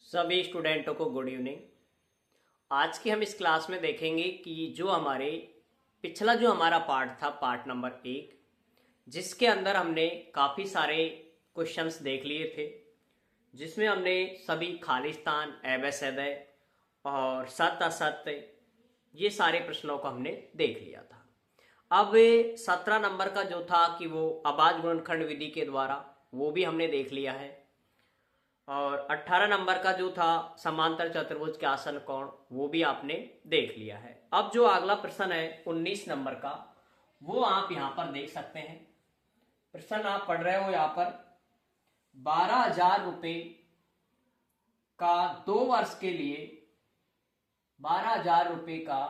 सभी स्टूडेंटों को good evening. आज की हम इस क्लास में देखेंगे कि जो हमारा पार्ट था, पार्ट नंबर 1, जिसके अंदर हमने काफ़ी सारे क्वेश्चंस देख लिए थे, जिसमें हमने सभी खालिस्तान, एबेसदय और सत्य असत्य, ये सारे प्रश्नों को हमने देख लिया था। अब 17 नंबर का जो था कि वो अभाज्य गुणनखंड विधि के द्वारा, वो भी हमने देख लिया है। और 18 नंबर का जो था समांतर चतुर्भुज के आसन कोण, वो भी आपने देख लिया है। अब जो अगला प्रश्न है 19 नंबर का, वो आप यहां पर देख सकते हैं। प्रश्न आप पढ़ रहे हो यहां पर 12,000 रुपए का 2 वर्ष के लिए 12,000 रुपए का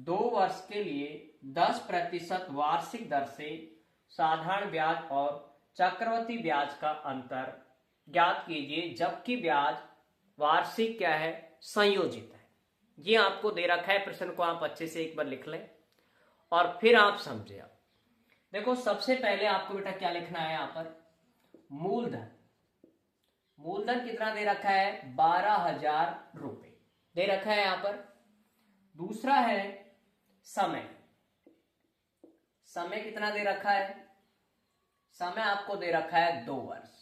2 वर्ष के लिए 10% वार्षिक दर से साधारण ब्याज और चक्रवृद्धि ब्याज का अंतर ज्ञात कीजिए, जबकि ब्याज वार्षिक क्या है, संयोजित है। ये आपको दे रखा है। प्रश्न को आप अच्छे से एक बार लिख लें और फिर आप समझे। आप देखो, सबसे पहले आपको बेटा क्या लिखना है, यहां पर मूलधन। मूलधन कितना दे रखा है, 12,000 रुपए दे रखा है यहां पर। दूसरा है समय। समय कितना दे रखा है, समय आपको दे रखा है 2 वर्ष।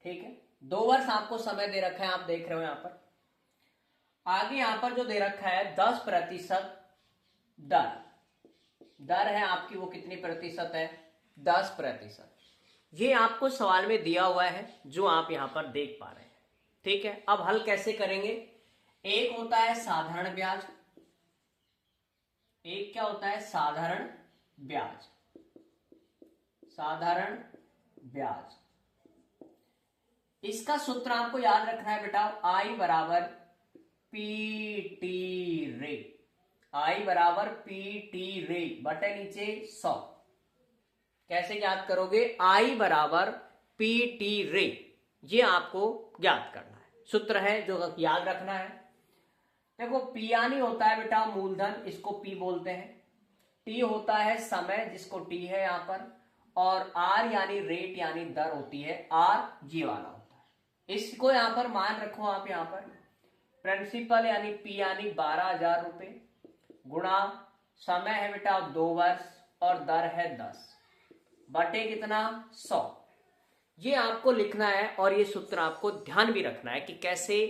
ठीक है, 2 वर्ष आपको समय दे रखा है, आप देख रहे हो यहां पर। आगे यहां पर जो दे रखा है 10% दर। दर है आपकी वो कितनी प्रतिशत है, 10%। ये आपको सवाल में दिया हुआ है, जो आप यहां पर देख पा रहे हैं। ठीक है, अब हल कैसे करेंगे। एक होता है साधारण ब्याज, एक क्या होता है, साधारण ब्याज। साधारण ब्याज, इसका सूत्र आपको याद रखना है बेटा, आई बराबर पी टी रे। आई बराबर पी टी रे बटे नीचे 100। कैसे याद करोगे, आई बराबर पी टी रे, ये आपको याद करना है। सूत्र है जो याद रखना है। देखो, पी यानी होता है बेटा मूलधन, इसको पी बोलते हैं। टी होता है समय, जिसको टी है यहां पर। और आर यानी रेट यानी दर होती है, आर ये वाला। इसको यहां पर मान रखो आप, यहां पर प्रिंसिपल यानी पी यानी 12,000 रुपए गुणा समय है बेटा 2 वर्ष और दर है 10 बटे कितना, 100। ये आपको लिखना है और ये सूत्र आपको ध्यान भी रखना है कि कैसे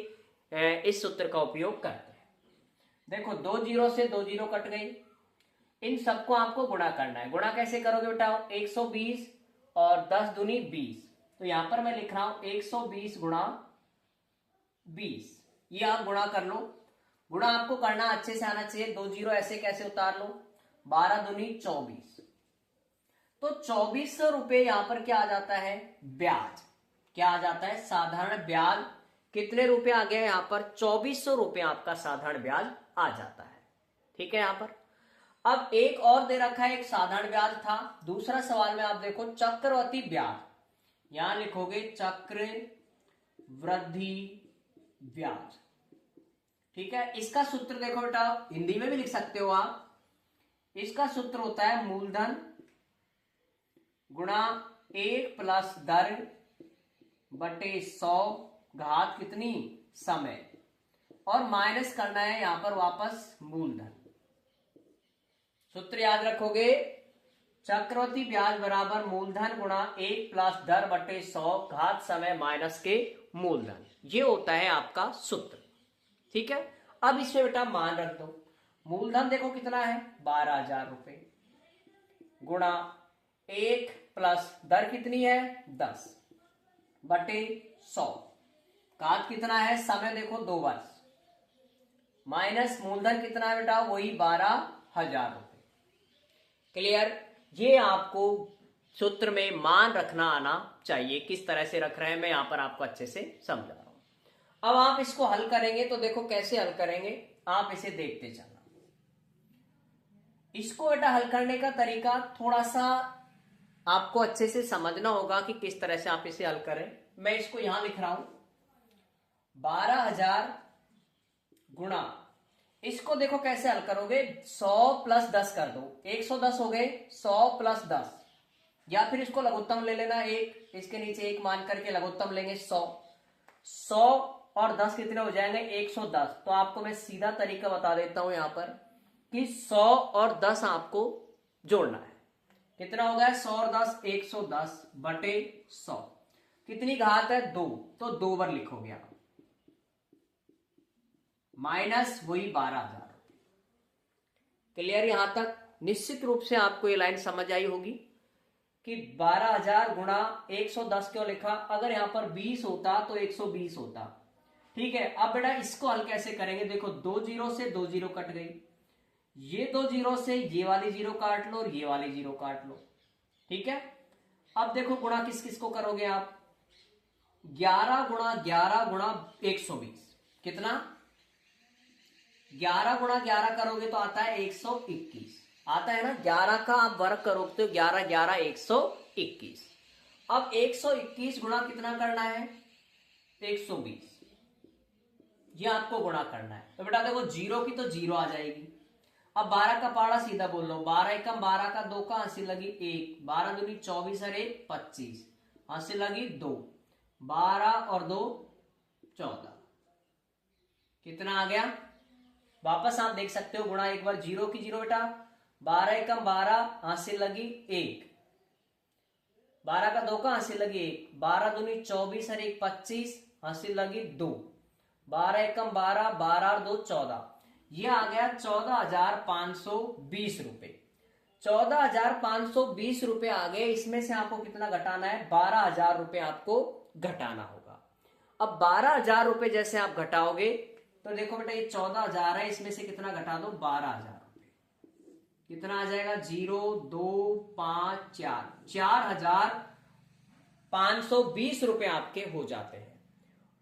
इस सूत्र का उपयोग करते हैं। देखो, 2 जीरो से 2 जीरो कट गई, इन सबको आपको गुणा करना है। गुणा कैसे करोगे बेटा, 120 और 10 दूनी 20। तो यहां पर मैं लिख रहा हूं 120 गुणा 20, ये आप गुणा कर लो। गुणा आपको करना अच्छे से आना चाहिए। 2 जीरो ऐसे कैसे उतार लो, 12 दूनी 24। तो 2400 रुपए यहां पर क्या आ जाता है, ब्याज। क्या आ जाता है, साधारण ब्याज। कितने रुपए आ गए यहां पर, 2400 रुपए आपका साधारण ब्याज आ जाता है। ठीक है, यहां पर अब एक और दे रखा है, एक साधारण ब्याज था। दूसरा सवाल में आप देखो चक्रवृद्धि ब्याज, यहां लिखोगे चक्रवृद्धि ब्याज। ठीक है, इसका सूत्र देखो बेटा, हिंदी में भी लिख सकते हो आप। इसका सूत्र होता है मूलधन गुणा 1 प्लस दर बटे 100 घात कितनी, समय, और माइनस करना है यहां पर वापस मूलधन। सूत्र याद रखोगे, चक्रवृद्धि ब्याज बराबर मूलधन गुणा 1 प्लस दर बटे 100 घात समय माइनस के मूलधन। ये होता है आपका सूत्र। ठीक है, अब इसमें बेटा मान रख दो। मूलधन देखो कितना है, 12,000 रुपए गुणा 1 प्लस दर कितनी है, 10 बटे 100 घात कितना है, समय देखो 2 वर्ष, माइनस मूलधन कितना है बेटा, वही 12,000 रुपए। क्लियर। ये आपको सूत्र में मान रखना आना चाहिए। किस तरह से रख रहे हैं मैं यहां पर आपको अच्छे से समझा रहा हूं। अब आप इसको हल करेंगे तो देखो कैसे हल करेंगे, आप इसे देखते चलना। इसको बेटा हल करने का तरीका थोड़ा सा आपको अच्छे से समझना होगा कि किस तरह से आप इसे हल करें। मैं इसको यहां लिख रहा हूं 12,000 गुणा, इसको देखो कैसे हल करोगे, 100 प्लस 10 कर दो, 110 हो गए, 100 प्लस 10, या फिर इसको लघुत्तम ले लेना, एक इसके नीचे एक मान करके लघुत्तम लेंगे 100। 100 और 10 कितने हो जाएंगे 110। तो आपको मैं सीधा तरीका बता देता हूं यहां पर कि 100 और 10 आपको जोड़ना है। कितना हो गया 100 और 10 110 बटे 100। कितनी घात है 2, तो 2 बार लिखोगे आप, माइनस वही 12,000। क्लियर यहां तक? निश्चित रूप से आपको ये लाइन समझ आई होगी कि 12,000 गुणा 110 क्यों लिखा। अगर यहां पर 20 होता तो 120 होता। ठीक है, अब बेटा इसको हल कैसे करेंगे? देखो 2 जीरो से 2 जीरो कट गई, ये 2 जीरो से ये वाली जीरो काट लो और ये वाली जीरो काट लो। ठीक है, अब देखो गुणा किस किस को करोगे आप? 11 गुणा 11 गुणा 120 कितना? 11 गुणा 11 करोगे तो आता है 121। आता है ना, 11 का आप वर्ग करोगे तो 11 11 121। अब 121 गुणा कितना करना है 120, ये आपको गुणा करना है। तो बेटा देखो जीरो की तो जीरो आ जाएगी। अब 12 का पाड़ा सीधा बोल लो, 12 एकम 12 का 2 का हंसी लगी 1, 12 दूनी 24 और 1 25, हंसी लगी 2, 12 और 2 14। कितना आ गया? वापस आप देख सकते हो, गुणा एक बार जीरो की जीरो बेटा, 12 एकम 12 हंसी लगी 1, 12 का 2 का हंसी लगी 1, 12 दूनी 24 और 1 25, हंसी लगी 2, 12 एकम 12, 12 और 2 14। ये आ गया 14,520 रुपए। 14,520 रुपए आ गए। इसमें से आपको कितना घटाना है? 12,000 रुपए आपको घटाना होगा। अब 12,000 रुपए जैसे आप घटाओगे तो देखो बेटा ये 14,000 है, इसमें से कितना घटा दो 12,000 रुपए। कितना आ जाएगा? 0 2 5 4, 4,520 रुपए आपके हो जाते हैं।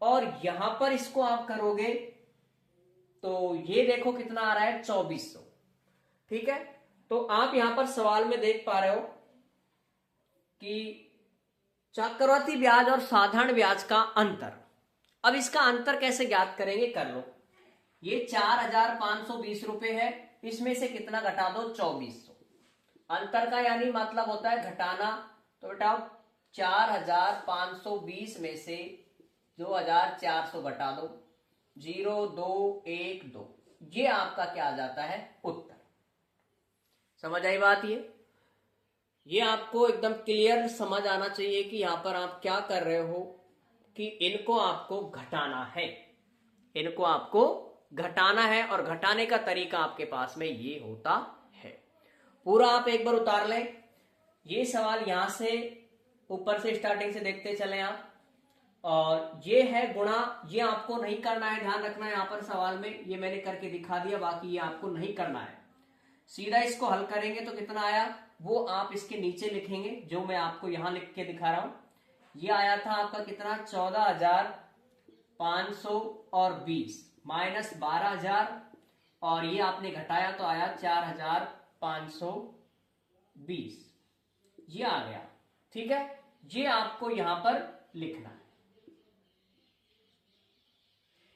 और यहां पर इसको आप करोगे तो ये देखो कितना आ रहा है 2,400। ठीक है, तो आप यहां पर सवाल में देख पा रहे हो कि चक्रवृद्धि ब्याज और साधारण ब्याज का अंतर। अब इसका अंतर कैसे ज्ञात करेंगे? कर लो, ये 4,520 रुपए है, इसमें से कितना घटा दो 2,400। अंतर का यानी मतलब होता है घटाना। तो बेटा 4,520 में से 2,400 घटा दो, 0 2 1 2, ये आपका क्या आ जाता है? उत्तर। समझ आई बात? ये आपको एकदम क्लियर समझ आना चाहिए कि यहां पर आप क्या कर रहे हो कि इनको आपको घटाना है, इनको आपको घटाना है और घटाने का तरीका आपके पास में ये होता है। पूरा आप एक बार उतार लें। ये सवाल यहां से ऊपर से स्टार्टिंग से देखते चले आप। और ये है गुणा, ये आपको नहीं करना है, ध्यान रखना है यहां पर सवाल में, ये मैंने करके दिखा दिया, बाकी ये आपको नहीं करना है। सीधा इसको हल करेंगे तो कितना आया वो आप इसके नीचे लिखेंगे, जो मैं आपको यहां लिख के दिखा रहा हूं। ये आया था आपका कितना 14,520 माइनस 12,000 और ये आपने घटाया तो आया 4,520, ये आ गया। ठीक है, ये आपको यहां पर लिखना है,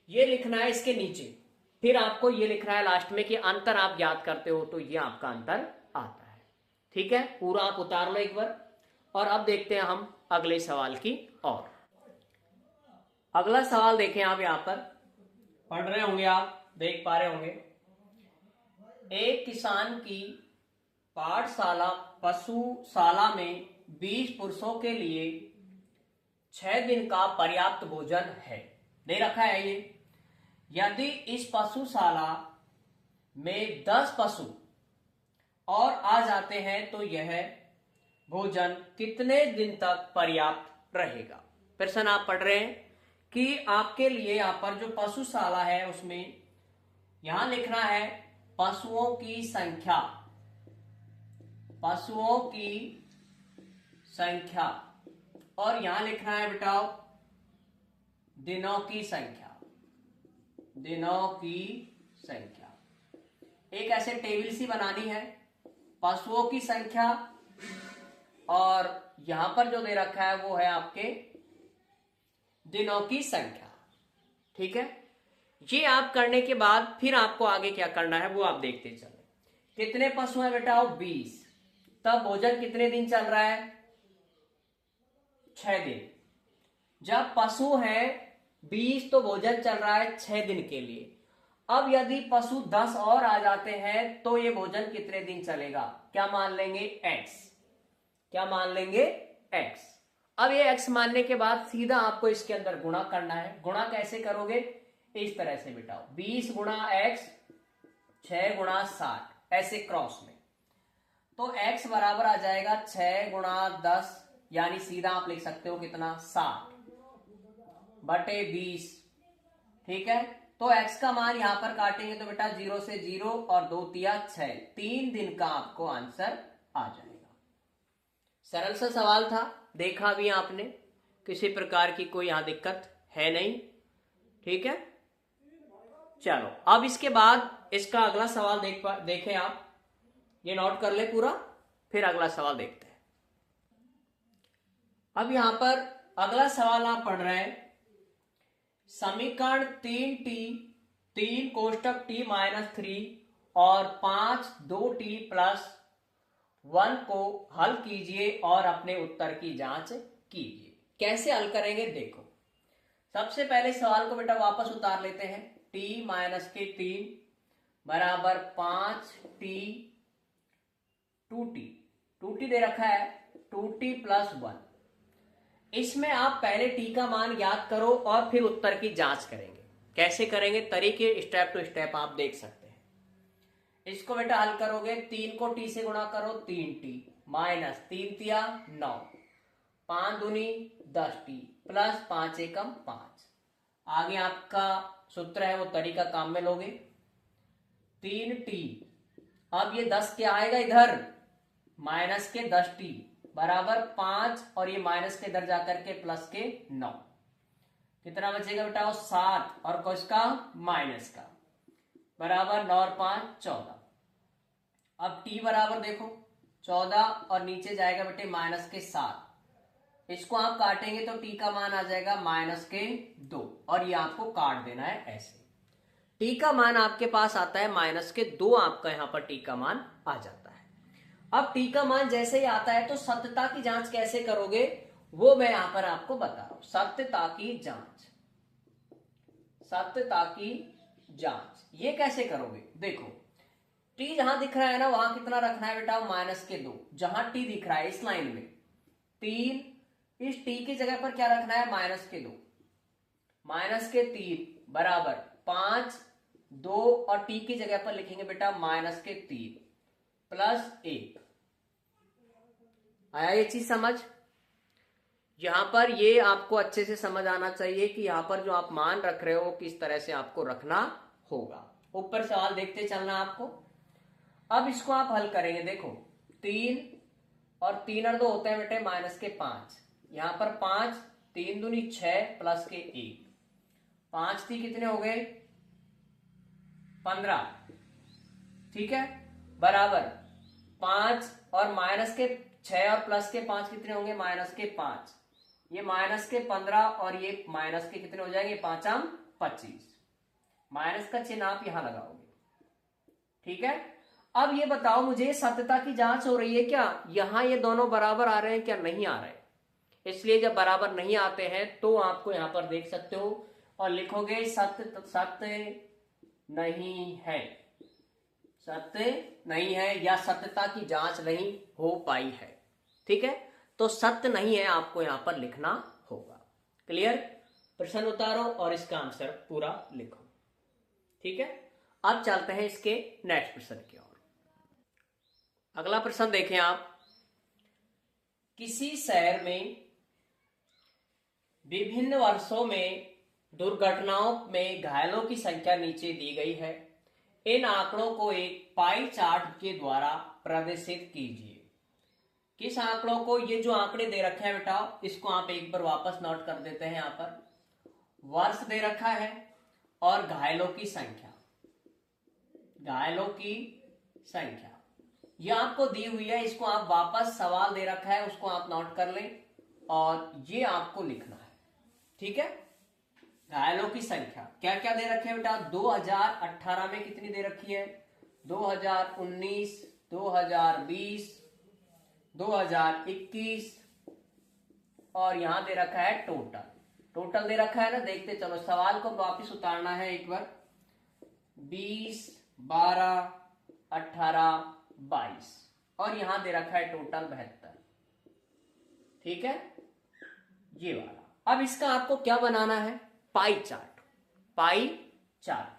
ये लिखना है इसके नीचे। फिर आपको ये लिखना है लास्ट में कि अंतर आप ज्ञात करते हो तो ये आपका अंतर आता है। ठीक है, पूरा आप उतार लो एक बार। और अब देखते हैं हम अगले सवाल की ओर। अगला सवाल देखें आप, यहां पर पढ़ रहे होंगे आप, देख पा रहे होंगे। एक किसान की पाठशाला पशुशाला में 20 पुरुषों के लिए 6 दिन का पर्याप्त भोजन है, दे रखा है ये। यदि इस पशुशाला में 10 पशु और आ जाते हैं तो यह भोजन कितने दिन तक पर्याप्त रहेगा? प्रश्न आप पढ़ रहे हैं कि आपके लिए यहां पर जो पशुशाला है उसमें यहां लिखना है पशुओं की संख्या, पशुओं की संख्या, और यहां लिखना है बेटा दिनों की संख्या, दिनों की संख्या। एक ऐसे टेबल सी बनानी है, पशुओं की संख्या और यहां पर जो दे रखा है वो है आपके दिनों की संख्या। ठीक है, ये आप करने के बाद फिर आपको आगे क्या करना है वो आप देखते चले। कितने पशु हैं बेटा? 20। तब भोजन कितने दिन चल रहा है? 6 दिन। जब पशु हैं 20 तो भोजन चल रहा है 6 दिन के लिए। अब यदि पशु 10 और आ जाते हैं तो ये भोजन कितने दिन चलेगा? क्या मान लेंगे? x। क्या मान लेंगे? x। अब ये x मानने के बाद सीधा आपको इसके अंदर गुणा करना है। गुणा कैसे करोगे? इस तरह से बिटाओ, 20 गुणा x 6 गुणा 60, ऐसे क्रॉस में। तो x बराबर आ जाएगा 6 गुणा 10, यानी सीधा आप लिख सकते हो कितना? 60 बटे 20। ठीक है, तो x का मान यहां पर काटेंगे तो बेटा 0 से 0 और 2 तिया 6, 3 दिन का आपको आंसर आ जाएगा। सरल सा सवाल था, देखा भी आपने, किसी प्रकार की कोई यहां दिक्कत है नहीं। ठीक है, चलो अब इसके बाद इसका अगला सवाल देखें आप, ये नोट कर ले पूरा, फिर अगला सवाल देखते हैं। अब यहां पर अगला सवाल आप पढ़ रहे हैं, समीकरण 3t 3 कोष्टक t माइनस 3 और 5 2t प्लस 1 को हल कीजिए और अपने उत्तर की जांच कीजिए। कैसे हल करेंगे देखो। सबसे पहले सवाल को बेटा वापस उतार लेते हैं। t माइनस के 3 बराबर 5t 2t दे रखा है, 2t प्लस 1। इसमें आप पहले t का मान ज्ञात करो और फिर उत्तर की जांच करेंगे। कैसे करेंगे? तरीके स्टेप टू स्टेप आप देख सकते हैं। इसको बेटा हल करोगे, 3 को t से गुणा करो, 3t माइनस 3 तिया 9, 5 दूनी 10t प्लस 5 एकम 5। आगे आपका सूत्र है वो तरीका काम में लोगे, 3t। अब ये 10 क्या आएगा इधर? माइनस के 10t बराबर 5 और ये माइनस के इधर जाकर के प्लस के 9। कितना बचेगा बेटा? 7 और कुछ का माइनस का बराबर 9 और 5 14। अब t बराबर देखो 14 और नीचे जाएगा बेटे माइनस के 7। इसको आप काटेंगे तो t का मान आ जाएगा माइनस के 2 और ये आपको काट देना है ऐसे। t का मान आपके पास आता है माइनस के 2, आपका यहां पर t का मान आ जाता है। अब t का मान जैसे ही आता है तो सत्यता की जांच कैसे करोगे वो मैं यहां पर आपको बता रहा हूं। सत्यता की जांच, सत्यता की जांच ये कैसे करोगे? देखो t जहां दिख रहा है ना वहां कितना रखना है बेटा? माइनस के 2। जहां t दिख रहा है इस लाइन में 3, इस t की जगह पर क्या रखना है? माइनस के 2। माइनस के 3 बराबर 5 2 और t की जगह पर लिखेंगे बेटा माइनस के 3 प्लस 1। आया ये चीज समझ? यहां पर ये आपको अच्छे से समझ आना चाहिए कि यहां पर जो आप मान रख रहे हो किस तरह से आपको रखना होगा। ऊपर सवाल देखते चलना आपको। अब इसको आप हल करेंगे, देखो 3 और 3 और 2 होते हैं बेटे माइनस के 5। यहां पर 5 3 दूनी 6 प्लस के 1, 5 थी कितने हो गए? 15। ठीक है, बराबर 5 और माइनस के 6 और प्लस के 5 कितने होंगे? माइनस के 5। ये माइनस के 15 और ये माइनस के कितने हो जाएंगे? 5 25। माइनस का चिन्ह आप यहां लगाओगे। ठीक है, अब ये बताओ मुझे सत्यता की जांच हो रही है क्या? यहां ये दोनों बराबर आ रहे हैं क्या? नहीं आ रहे। इसलिए जब बराबर नहीं आते हैं तो आपको यहां पर देख सकते हो और लिखोगे सत्य नहीं है, सत्य नहीं है या सत्यता की जांच नहीं हो पाई है। ठीक है, तो सत्य नहीं है आपको यहां पर लिखना होगा। क्लियर? प्रश्न उतारो और इसका आंसर पूरा लिखो। ठीक है, अब चलते हैं इसके नेक्स्ट प्रश्न की ओर। अगला प्रश्न देखें आप, किसी शहर में विभिन्न वर्षों में दुर्घटनाओं में घायलों की संख्या नीचे दी गई है। इन आंकड़ों को एक पाई चार्ट के द्वारा प्रदर्शित कीजिए। किस आंकड़ों को? ये जो आंकड़े दे रखे हैं बेटा इसको आप एक बार वापस नोट कर देते हैं। यहां पर वर्ष दे रखा है और घायलों की संख्या, घायलों की संख्या ये आपको दी हुई है। इसको आप वापस सवाल दे रखा है उसको आप नोट कर लें और ये आपको लिखना है। ठीक है, घायलों की संख्या क्या क्या दे रखे हैं बेटा? 2018 में कितनी दे रखी है? 2019, 2020, 2021 और यहां दे रखा है टोटल टोटल दे रखा है ना, देखते चलो, सवाल को वापिस उतारना है एक बार। 20, 12, 18, 22 और यहां दे रखा है टोटल 72। ठीक है, ये वाला। अब इसका आपको क्या बनाना है, पाई चार्ट। पाई चार्ट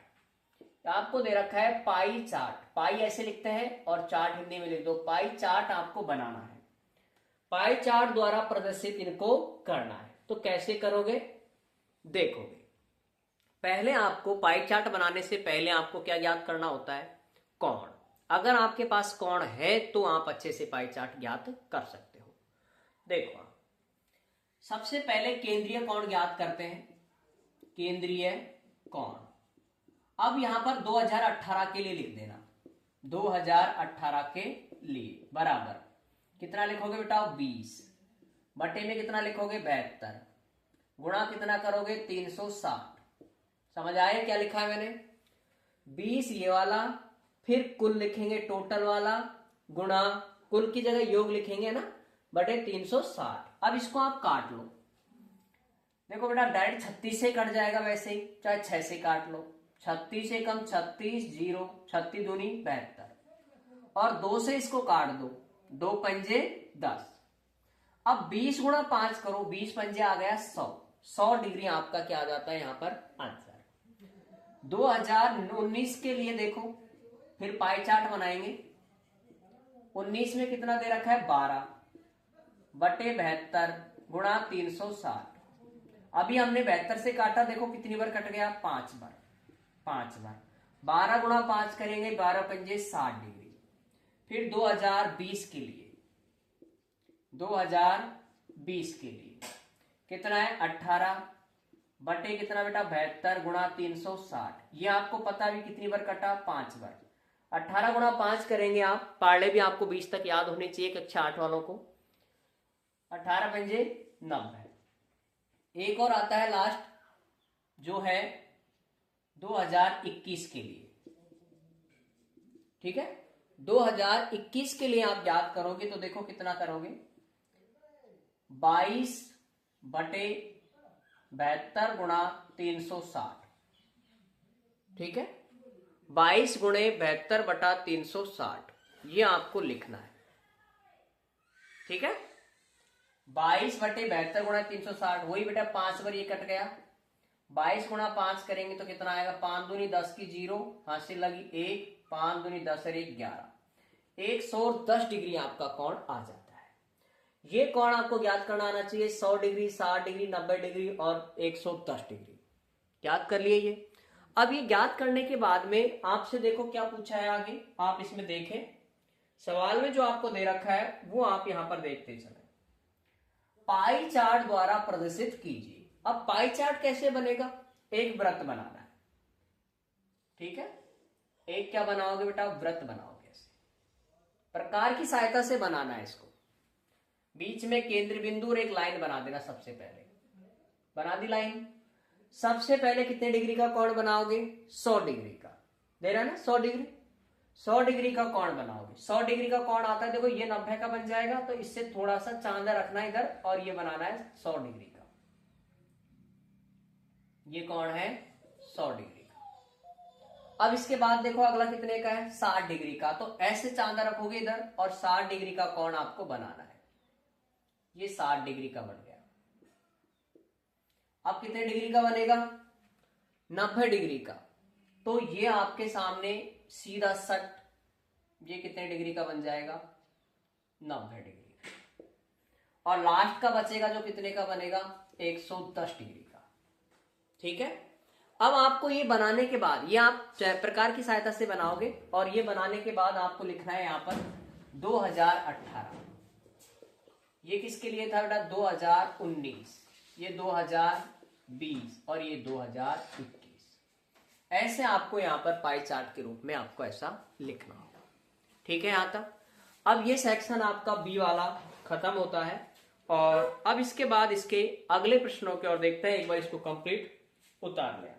आपको दे रखा है, पाई चार्ट। पाई ऐसे लिखते हैं और चार्ट हिंदी में लिख दो। पाई चार्ट आपको बनाना है, पाई चार्ट द्वारा प्रदर्शित इनको करना है। तो कैसे करोगे, देखोगे। पहले आपको पाई चार्ट बनाने से पहले आपको क्या ज्ञात करना होता है, कोण। अगर आपके पास कोण है तो आप अच्छे से पाई चार्ट ज्ञात कर सकते हो। देखो, सबसे पहले केंद्रीय कोण ज्ञात करते हैं, केंद्रीय कोण। अब यहां पर 2018 के लिए लिख देना, 2018 के लिए बराबर कितना लिखोगे बेटा, 20 बटे में कितना लिखोगे, 72 गुणा कितना करोगे, 360। समझ आए क्या लिखा है मैंने, 20 ये वाला, फिर कुल लिखेंगे टोटल वाला, गुणा कुल की जगह योग लिखेंगे ना, बटे 360। अब इसको आप काट लो। देखो बेटा, डायरेक्ट 36 से कट जाएगा, वैसे ही चाहे 6 से काट लो। 36 से कम 36, 0, 36 दूनी 72 और 2 से इसको काट दो, 2 पंजे 10। अब 20 गुणा 5 करो, 20 पंजे आ गया 100। 100 डिग्री आपका क्या आ जाता है यहाँ पर आंसर। 2019 के लिए देखो, फिर पाई चार्ट बनाएंगे। 19 में कितना दे रखा है, 12 बटे 72 गुणा 360। अभी हमने 72 से काटा, देखो कितनी बार कट गया, 5 बार। 5 बार 12 गुणा 5 करेंगे, 12 पंजे 60 डिग्री। फिर 2020 के लिए, 2020 के लिए कितना है, 18 बटे कितना बेटा, 72 गुणा 360। ये आपको पता भी कितनी बार कटा, 5 बार। 18 गुणा 5 करेंगे आप, पार्ले भी आपको 20 तक याद होनी चाहिए कक्षा 8 वालों को। 18 पंजे 90। एक और आता है लास्ट, जो है 2021 के लिए। ठीक है, 2021 के लिए आप याद करोगे तो देखो कितना करोगे, 22 बटे 72 गुणा 360। ठीक है, 22 गुणे 72 बटा 360, ये आपको लिखना है। ठीक है, 22 बटे 72 गुणा 360, वही बेटा 5 बार ये कट गया। 22 गुणा 5 करेंगे तो कितना आएगा, 5 दूनी 10 की 0, हासिल लगी 1, 5 दूनी 10 और 1 11, 110 डिग्री आपका कोण आ जाता है। ये कोण आपको ज्ञात करना आना चाहिए, 100 डिग्री, 60 डिग्री, 90 डिग्री और 110 डिग्री। याद कर लिए ये। अब ये ज्ञात करने के बाद में आपसे देखो क्या पूछा है आगे, आप इसमें देखें, सवाल में जो आपको दे रखा है वो आप यहां पर देखते चले। पाई चार्ट द्वारा प्रदर्शित कीजिए। अब पाई चार्ट कैसे बनेगा, एक वृत्त बनाना है। ठीक है, एक क्या बनाओगे बेटा, वृत्त बनाओगे। ऐसे प्रकार की सहायता से बनाना है इसको। बीच में केंद्र बिंदु और एक लाइन बना देना। सबसे पहले बना दी लाइन। सबसे पहले कितने डिग्री का कोण बनाओगे, 100 डिग्री का दे रहा है ना, 100 डिग्री। 100 डिग्री का कोण बनाओगे। 100 डिग्री का कोण आता है, देखो ये 90 का बन जाएगा, तो इससे थोड़ा सा चांदा रखना है इधर और ये बनाना है 100 डिग्री का। ये कोण है 100 डिग्री का। अब इसके बाद देखो अगला कितने का है, 60 डिग्री का। तो ऐसे चांदा रखोगे इधर और 60 डिग्री का कोण आपको बनाना है। ये 60 डिग्री का बन गया। अब कितने डिग्री का बनेगा, 90 डिग्री का। तो ये आपके सामने सीधा सट, ये कितने डिग्री का बन जाएगा, 90 डिग्री। और लास्ट का बचेगा जो कितने का बनेगा, 110 डिग्री का। ठीक है, अब आपको ये बनाने के बाद, ये आप प्रकार की सहायता से बनाओगे और ये बनाने के बाद आपको लिखना है यहां पर 2018। ये किसके लिए था बेटा, 2019, ये 2020 और ये 2021। ऐसे आपको यहां पर पाई चार्ट के रूप में आपको ऐसा लिखना होगा। ठीक है, यहां तक। अब ये सेक्शन आपका बी वाला खत्म होता है और अब इसके बाद इसके अगले प्रश्नों की ओर देखते हैं। एक बार इसको कंप्लीट उतार लें।